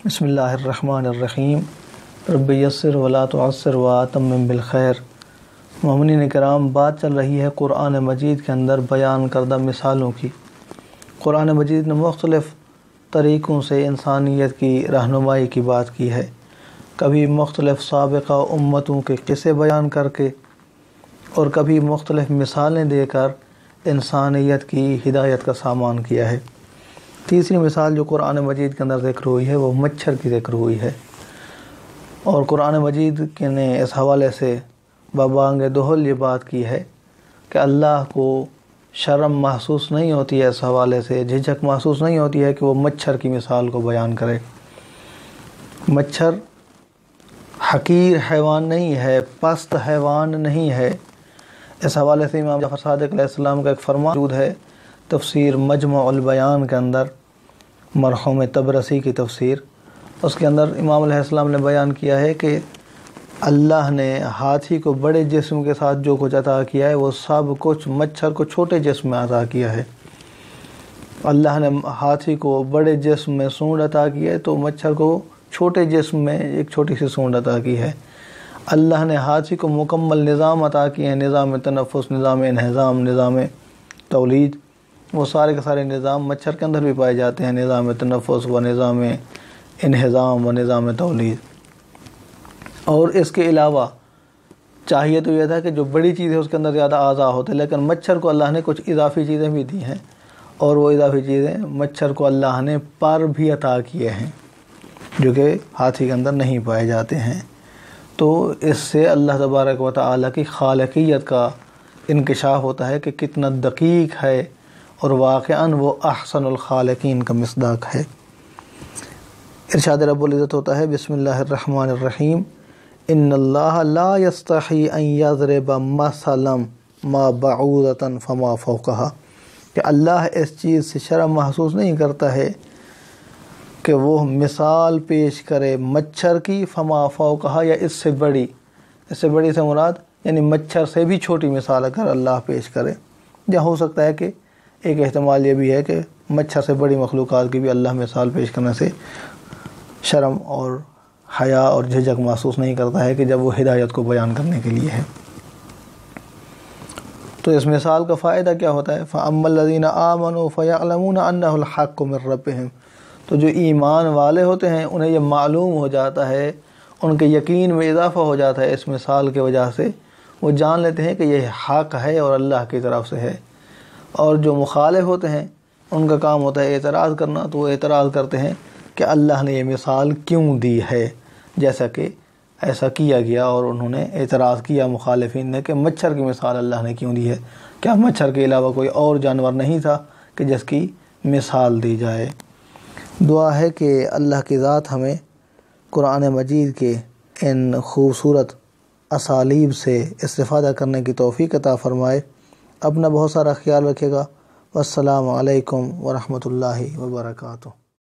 بسم اللہ الرحمن الرحیم رب یسر ولا تعسر واتمم بالخیر۔ مومنین کرام، بات چل رہی ہے قرآن مجید کے اندر بیان کردہ مثالوں کی۔ قرآن مجید نے مختلف طریقوں سے انسانیت کی رہنمائی کی بات کی ہے، کبھی مختلف سابقہ امتوں کے قصے بیان کر کے اور کبھی مختلف مثالیں دے کر انسانیت کی ہدایت کا سامان کیا ہے۔ تیسری مثال جو قرآن مجید کے اندر ذکر ہوئی ہے وہ مچھر کی ذکر ہوئی ہے، اور قرآن مجید نے اس حوالے سے ببانگ دہل یہ بات کی ہے کہ اللہ کو شرم محسوس نہیں ہوتی ہے، اس حوالے سے جھجک محسوس نہیں ہوتی ہے کہ وہ مچھر کی مثال کو بیان کرے۔ مچھر حقیر حیوان نہیں ہے، پست حیوان نہیں ہے۔ اس حوالے سے امام جعفر صادق علیہ السلام کا ایک فرمان موجود ہے تفسیر مجمع البیان کے اندر، مرحوم طبرسی کی تفسیر، اس کے اندر امام علیہ السلام نے بیان کیا ہے کہ اللہ نے ہاتھی کو بڑے جسم کے ساتھ جو کچھ عطا کیا ہے وہ سب کچھ مچھر کو چھوٹے جسم میں عطا کیا ہے۔ اللہ نے ہاتھی کو بڑے جسم میں سونڈ عطا کی ہے تو مچھر کو چھوٹے جسم میں ایک چھوٹی سی سونڈ عطا کی ہے۔ اللہ نے ہاتھی کو مکمل نظام عطا کیے ہیں، نظام تنفس، نظام انہضام، نظام تولید، وہ سارے کے سارے نظام مچھر کے اندر بھی پائے جاتے ہیں، نظام تنفس و نظام انہضام و نظام تولید۔ اور اس کے علاوہ چاہیے تو یہ تھا کہ جو بڑی چیز ہے اس کے اندر زیادہ اعضاء ہوتے، لیکن مچھر کو اللہ نے کچھ اضافی چیزیں بھی دی ہیں، اور وہ اضافی چیزیں مچھر کو اللہ نے پر بھی عطا کیے ہیں جو کہ ہاتھی کے اندر نہیں پائے جاتے ہیں۔ تو اس سے اللہ تبارک و تعالیٰ کی خالقیت کا انکشاف ہوتا ہے کہ کتنا دقیق ہے، اور واقعاً وہ احسن الخالقین کا مصداق ہے۔ ارشاد رب العزت ہوتا ہے بسم اللہ الرحمن الرحیم، ان اللہ لا یستحی ان یضرب مثلا ما بعوضۃ فما فوقہا، کہ اللہ اس چیز سے شرم محسوس نہیں کرتا ہے کہ وہ مثال پیش کرے مچھر کی، فما فوقہا یا اس سے بڑی، اس سے بڑی سے مراد یعنی مچھر سے بھی چھوٹی مثال اگر اللہ پیش کرے، یا ہو سکتا ہے کہ ایک احتمال یہ بھی ہے کہ مچھر سے بڑی مخلوقات کی بھی اللہ مثال پیش کرنے سے شرم اور حیا اور جھجک محسوس نہیں کرتا ہے کہ جب وہ ہدایت کو بیان کرنے کے لیے ہے۔ تو اس مثال کا فائدہ کیا ہوتا ہے؟ فَأَمَّا الَّذِينَ آمَنُوا فَيَعْلَمُونَ أَنَّهُ الْحَقُّ مِن رَّبِّهِمْ، تو جو ایمان والے ہوتے ہیں انہیں یہ معلوم ہو جاتا ہے، ان کے یقین میں اضافہ ہو جاتا ہے اس مثال کی وجہ سے، وہ جان لیتے ہیں کہ یہ حق ہے اور اللہ کی طرف سے ہے۔ اور جو مخالف ہوتے ہیں ان کا کام ہوتا ہے اعتراض کرنا، تو وہ اعتراض کرتے ہیں کہ اللہ نے یہ مثال کیوں دی ہے، جیسا کہ ایسا کیا گیا اور انہوں نے اعتراض کیا مخالفین نے کہ مچھر کی مثال اللہ نے کیوں دی ہے، کیا مچھر کے علاوہ کوئی اور جانور نہیں تھا کہ جس کی مثال دی جائے۔ دعا ہے کہ اللہ کی ذات ہمیں قرآن مجید کے ان خوبصورت اسالیب سے استفادہ کرنے کی توفیق عطا فرمائے۔ اپنا بہت سارا خیال رکھے گا۔ والسلام علیکم ورحمۃ اللہ وبرکاتہ۔